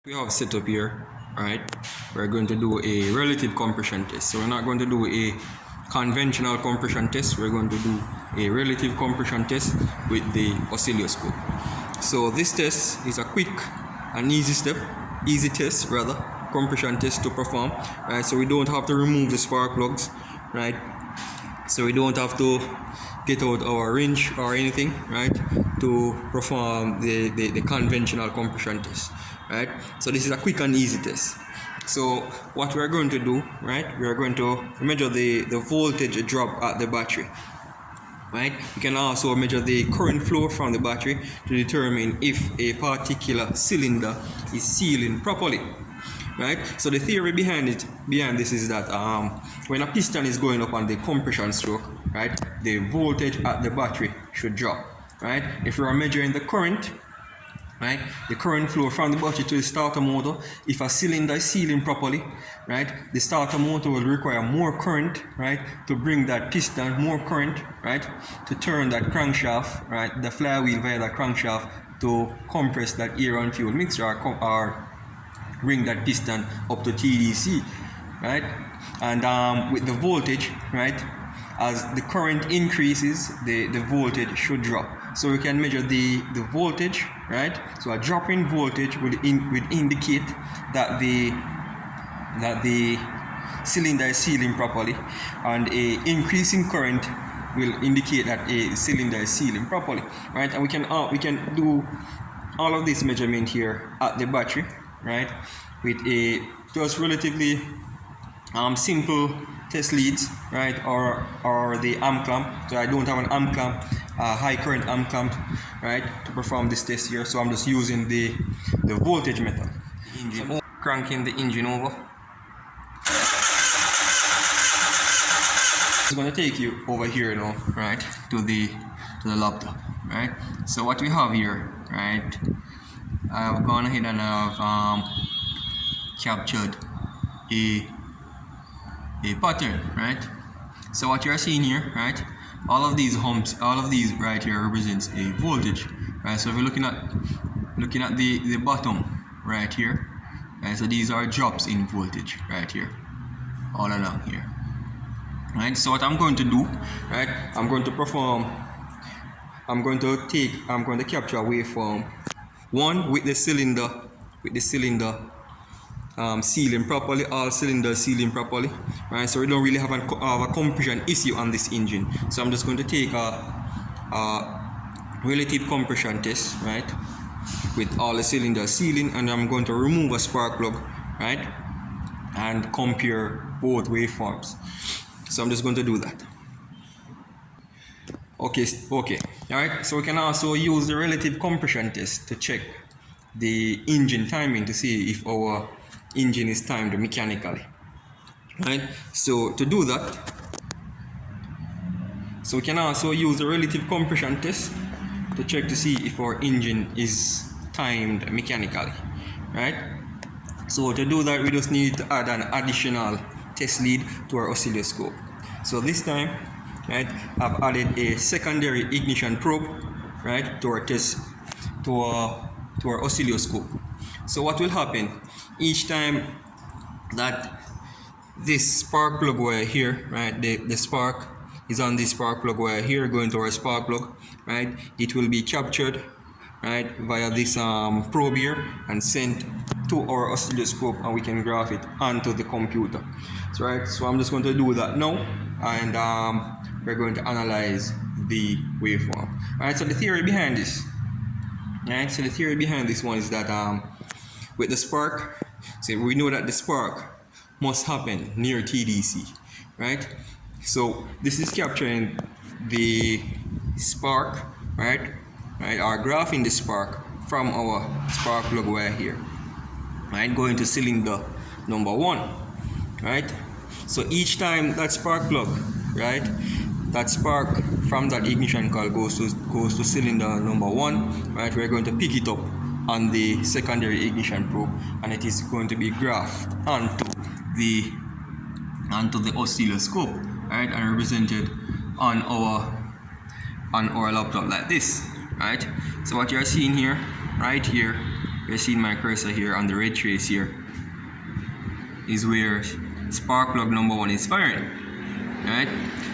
We have set up here, right? We're going to do a relative compression test. So we're not going to do a conventional compression test. We're going to do a relative compression test with the oscilloscope. So this test is a quick and easy test rather, compression test to perform, right? So we don't have to remove the spark plugs, right? So we don't have to get out our wrench or anything, right, to perform the conventional compression test, right? So this is a quick and easy test. So what we're going to do, right, we are going to measure the voltage drop at the battery, right? We can also measure the current flow from the battery to determine if a particular cylinder is sealing properly, right? So the theory behind this is that when a piston is going up on the compression stroke, right, the voltage at the battery should drop, right? If we are measuring the current, right, the current flow from the battery to the starter motor, if a cylinder is sealing properly, right, the starter motor will require more current, right, to bring that piston, more current, right, to turn that crankshaft, right, the flywheel via the crankshaft to compress that air and fuel mixture or bring that piston up to TDC, right? And with the voltage, right, as the current increases, the voltage should drop. So we can measure the voltage, right? So a drop in voltage would indicate that the cylinder is sealing properly, and a increasing current will indicate that a cylinder is sealing properly, right? And we can do all of this measurement here at the battery, right, with a just relatively simple test leads, right, or the amp clamp. So I don't have an amp clamp, high current amp clamp, right, to perform this test here. So I'm just using the voltage method. Cranking the engine over. It's going to take you over here now, right, to the laptop, right. So what we have here, right, I've gone ahead and I've captured a pattern, right. So what you're seeing here, right, all of these humps, all of these right here represents a voltage, right. So if you're looking at the bottom right here, right, so these are drops in voltage right here, all along here, right. So what I'm going to do, right, I'm going to capture a waveform, one with the cylinder sealing properly, all cylinders sealing properly, right? So we don't really have a compression issue on this engine. So I'm just going to take a relative compression test, right, with all the cylinders sealing, and I'm going to remove a spark plug, right, and compare both waveforms. So I'm just going to do that. Okay, all right. So we can also use the relative compression test to check the engine timing to see if our engine is timed mechanically, right? So to do that, so we can also use the relative compression test to check to see if our engine is timed mechanically, right? So to do that, we just need to add an additional test lead to our oscilloscope. So this time, right, I've added a secondary ignition probe, right, to our oscilloscope. So what will happen each time that this spark plug wire here, right, the spark is on this spark plug wire here going to our spark plug, right, it will be captured, right, via this probe here and sent to our oscilloscope, and we can graph it onto the computer. So right, so I'm just going to do that now, and we're going to analyze the waveform. Alright, so the theory behind this, right, so the theory behind this one is that with the spark, so we know that the spark must happen near TDC, right? So this is capturing the spark, right, or graphing the spark from our spark plug wire here, right, going to cylinder number 1, right? So each time that spark plug, right, that spark from that ignition coil goes to cylinder number 1, right, we're going to pick it up on the secondary ignition probe, and it is going to be graphed onto the oscilloscope, right, and represented on our laptop like this, right. So what you're seeing here, right here, you're seeing my cursor here on the red trace here, is where spark plug number 1 is firing. Right?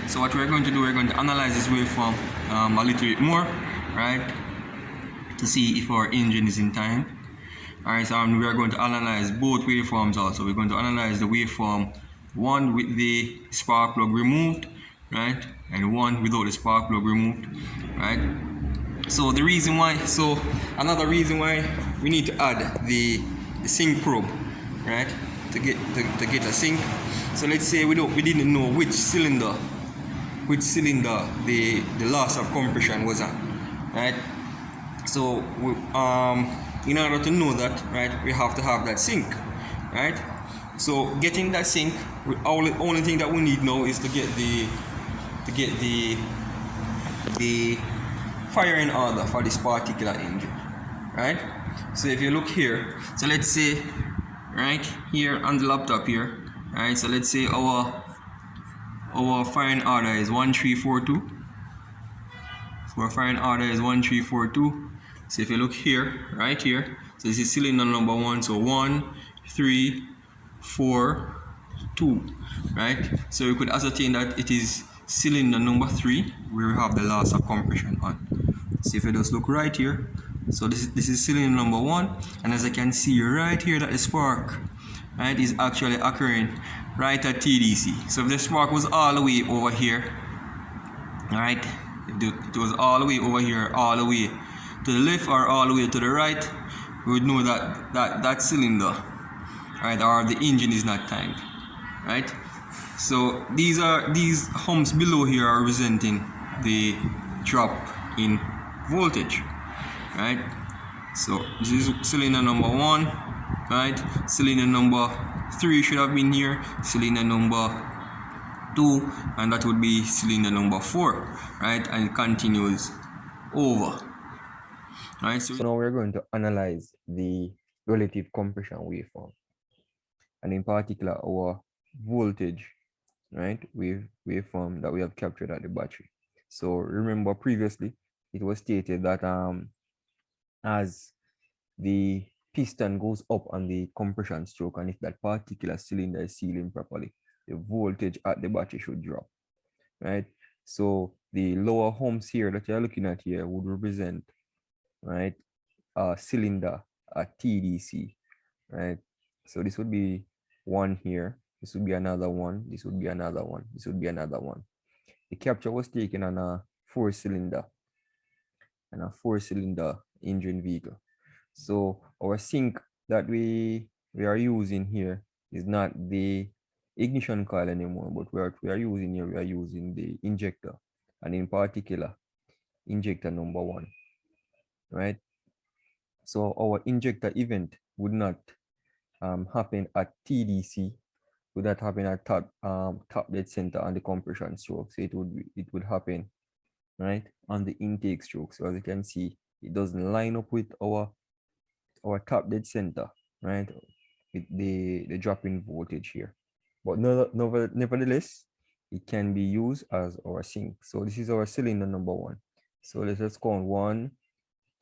So what we're going to do, we're going to analyze this waveform a little bit more, right, to see if our engine is in time. Alright, so we are going to analyze both waveforms also. We're going to analyze the waveform 1 with the spark plug removed, right, and 1 without the spark plug removed, right. So the reason why, another reason why we need to add the sync probe, right, to get a sync. So let's say we didn't know which cylinder the loss of compression was on, right? So in order to know that, right, we have to have that sync, right? So getting that sync, only thing that we need now is to get the firing order for this particular engine, right? So if you look here, so let's say right here on the laptop here, right, so let's say our firing order is 1342. So our firing order is 1342. So if you look here, right here, so this is cylinder number 1, so 1, 3, 4, 2, right? So we could ascertain that it is cylinder number 3 where we have the loss of compression on. So if you just look right here, so this is cylinder number 1, and as I can see right here that the spark, right, is actually occurring right at TDC. So if the spark was all the way over here, all right, if it was all the way over here, all the way to the left or all the way to the right, we would know that cylinder, right, or the engine is not timed, right. So these humps below here are representing the drop in voltage, right. So this is cylinder number 1, right. Cylinder number 3 should have been here, cylinder number 2, and that would be cylinder number 4, right, and it continues over. Right, so now we're going to analyze the relative compression waveform, and in particular our voltage, right, waveform that we have captured at the battery. So remember previously it was stated that as the piston goes up on the compression stroke, and if that particular cylinder is sealing properly, the voltage at the battery should drop, right. So the lower humps here that you're looking at here would represent, right, a cylinder at TDC, right. So this would be one here, this would be another one, this would be another one, this would be another one. The capture was taken on a 4-cylinder engine vehicle. So our sync that we are using here is not the ignition coil anymore, but we are using the injector, and in particular injector number 1, right. So our injector event would not happen at TDC, would not happen at top dead center on the compression stroke. So it would happen, right, on the intake stroke. So as you can see, it doesn't line up with our top dead center, right, with the drop in voltage here. But nevertheless, it can be used as our sync. So this is our cylinder number 1. So let's just count 1,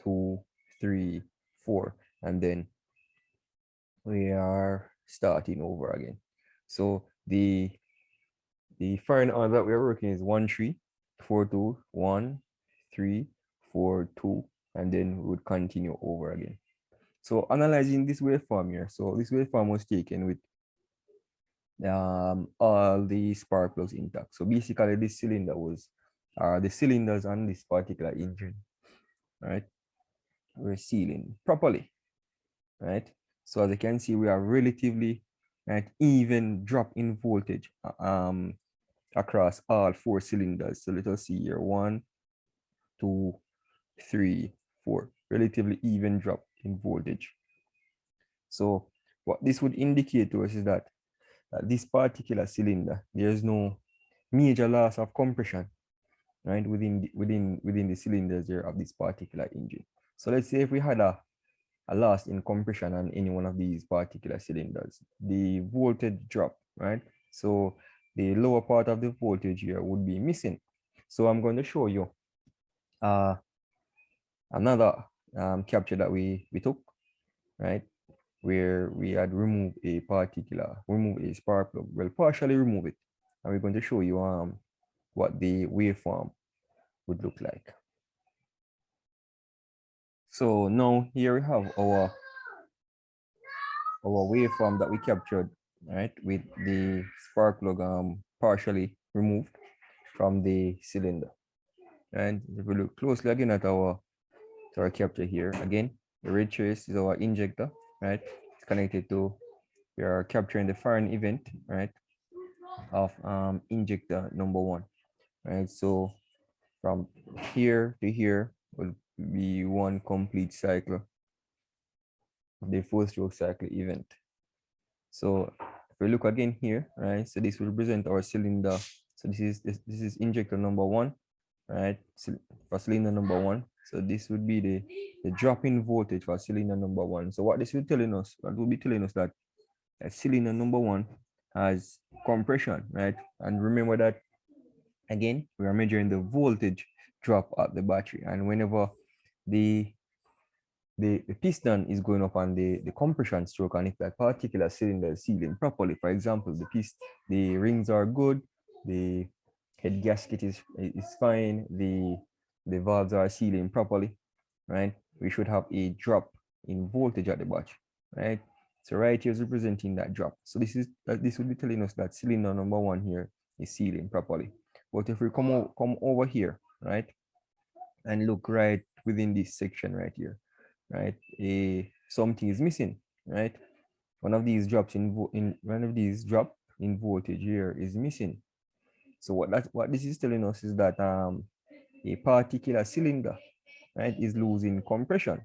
2, 3, 4, and then we are starting over again. So the firing order that we're working is 1, 3, 4, 2, 1, 3, 4, 2, and then we would continue over again. So analyzing this waveform here, so this waveform was taken with all the spark plugs intact. So basically this cylinder was the cylinders on this particular engine, right, we're sealing properly, right. So as you can see, we are relatively, right, even drop in voltage across all 4 cylinders. So let us see here, 1, 2, 3, 4, relatively even drop in voltage. So what this would indicate to us is that this particular cylinder, there's no major loss of compression, right, within the cylinders here of this particular engine. So let's say if we had a loss in compression on any one of these particular cylinders, the voltage drop, right? So the lower part of the voltage here would be missing. So I'm going to show you another capture that we took, right? Where we had remove a spark plug. Well, partially remove it. And we're going to show you what the waveform would look like. So now here we have our waveform that we captured, right, with the spark plug partially removed from the cylinder. And if we look closely again at our capture here, again, the red trace is our injector, right? It's connected to, we are capturing the firing event, right, of injector number one, right? So from here to here will be one complete cycle of the full stroke cycle event. So if we look again here, right, so this will represent our cylinder. So this is injector number one, right, for cylinder number one. So this would be the drop in voltage for cylinder number one. So what this will telling us, that will be telling us that cylinder number one has compression, right? And remember that again, we are measuring the voltage drop at the battery, and whenever the the piston is going up on the compression stroke, and if that particular cylinder is sealing properly, for example, the rings are good, the head gasket is fine, the valves are sealing properly, right? We should have a drop in voltage at the battery, right? So right here is representing that drop. So this would be telling us that cylinder number one here is sealing properly. But if we come over here, right, and look right within this section right here, right, something is missing, right? One of these drops one of these drop in voltage here is missing. So what this is telling us is that a particular cylinder, right, is losing compression,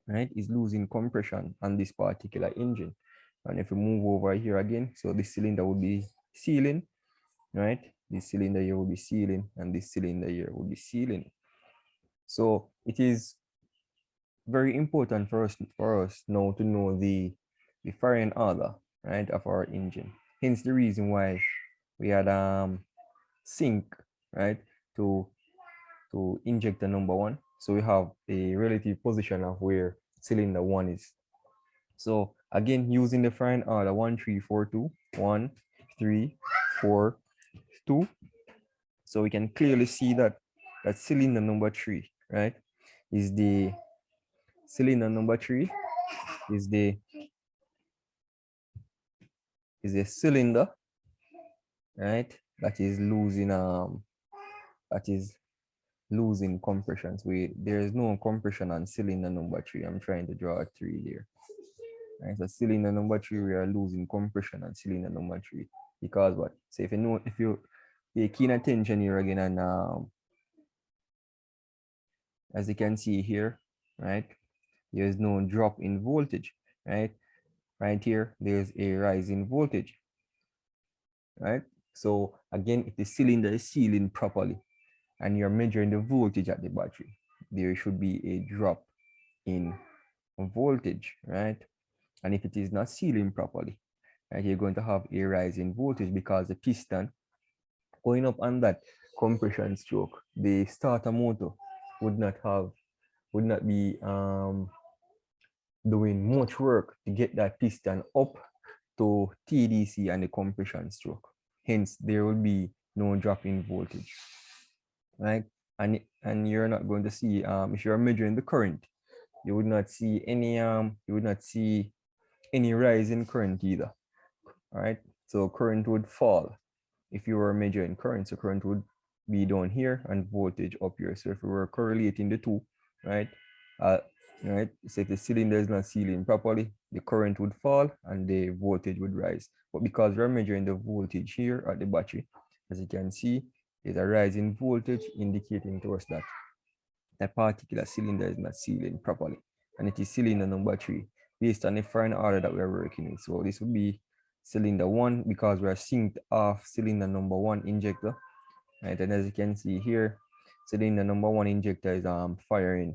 right, is losing compression on this particular engine. And if we move over here again, so this cylinder would be sealing, right? This cylinder here will be sealing, and this cylinder here will be sealing. So it is very important for us now to know the firing order, right, of our engine. Hence the reason why we had sync, right, to injector number one. So we have a relative position of where cylinder one is. So again, using the firing order 1 3 4 2 1 3 4 2. So we can clearly see that cylinder number three, right, is the cylinder number three is the a cylinder, right, that is losing compressions. There is no compression on cylinder number three. I'm trying to draw a three there. Right, so cylinder number three, we are losing compression on cylinder number three because what? So if you pay keen attention here again, and as you can see here, right, there is no drop in voltage, right? Right here, there's a rise in voltage, right? So again, if the cylinder is sealing properly and you're measuring the voltage at the battery, there should be a drop in voltage, right? And if it is not sealing properly, right, you're going to have a rise in voltage because the piston going up on that compression stroke, the starter motor would not be doing much work to get that piston up to TDC and the compression stroke. Hence, there will be no drop in voltage, right? And you're not going to see if you're measuring the current, you would not see any rise in current either. All right, so current would fall if you were measuring current. So current would be down here and voltage up here. So if we were correlating the two, right, right, so if the cylinder is not sealing properly, the current would fall and the voltage would rise. But because we're measuring the voltage here at the battery, as you can see, there's a rise in voltage indicating to us that that particular cylinder is not sealing properly, and it is cylinder number three based on the firing order that we're working with. So this would be cylinder one because we're synced off cylinder number one injector, right? And as you can see here, cylinder number one injector is firing,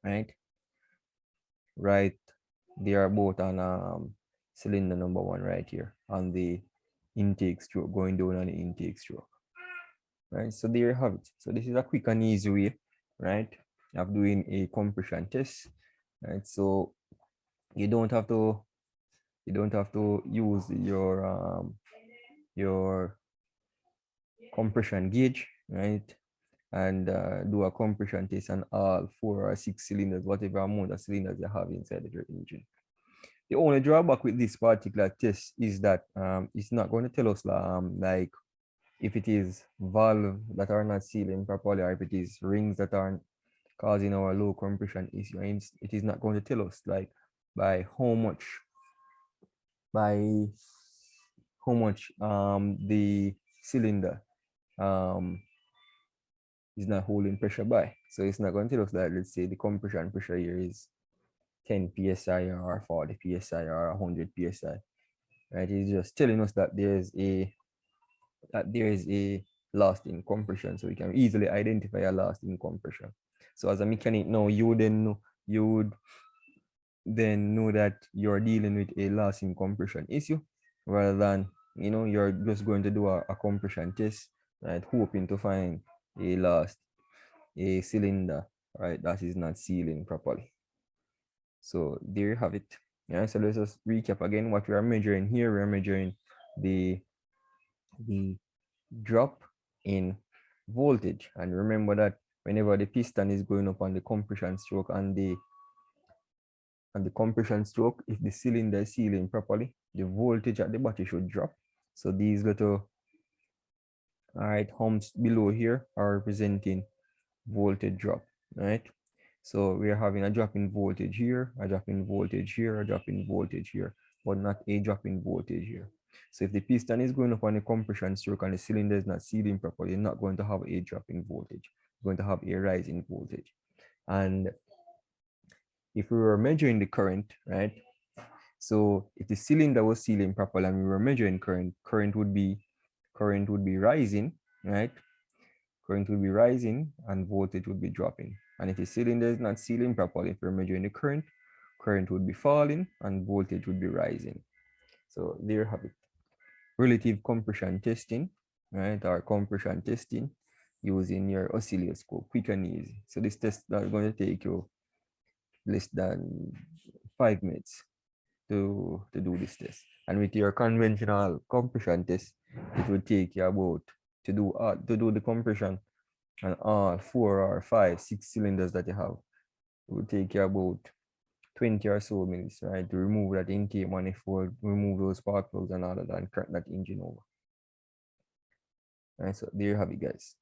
right? Right, they are both on cylinder number one right here on the intake stroke, going down on the intake stroke, right? So there you have it. So this is a quick and easy way, right, of doing a compression test, right? So you don't have to use your compression gauge, right? And do a compression test on all 4 or 6 cylinders, whatever amount of cylinders you have inside of your engine. The only drawback with this particular test is that it's not going to tell us like if it is valves that are not sealing properly, or if it is rings that aren't causing our low compression issue. And it is not going to tell us like by how much the cylinder is not holding pressure by. So it's not going to tell us that, let's say the compression pressure here is 10 psi or 40 psi or 100 psi, right? It's just telling us that there is a loss in compression, so we can easily identify a loss in compression. So as a mechanic now, you would then know that you're dealing with a loss in compression issue, rather than you're just going to do a compression test, right, hoping to find a cylinder, right, that is not sealing properly. So there you have it. Yeah, so let's just recap again what we are measuring here. We're measuring the drop in voltage, and remember that whenever the piston is going up on the compression stroke and the compression stroke, if the cylinder is sealing properly, the voltage at the bottom should drop. So these little humps below here are representing voltage drop, right? So we are having a drop in voltage here, a drop in voltage here, a drop in voltage here, but not a drop in voltage here. So if the piston is going up on the compression stroke and the cylinder is not sealing properly, you're not going to have a drop in voltage. You're going to have a rise in voltage. And if we were measuring the current, right? So if the cylinder was sealing properly and we were measuring current would be rising, right? Current would be rising and voltage would be dropping. And if the cylinder is not sealing properly, if we're measuring the current would be falling and voltage would be rising. So there you have it. Relative compression testing, right? Or compression testing using your oscilloscope, quick and easy. So this test is going to take you less than 5 minutes to do this test. And with your conventional compression test, it would take you about to do the compression and all 4 or 5, 6 cylinders that you have. It would take you about 20 or so minutes, right, to remove that intake manifold, remove those spark plugs and all of that, and crack that engine over. All right, so there you have it, guys.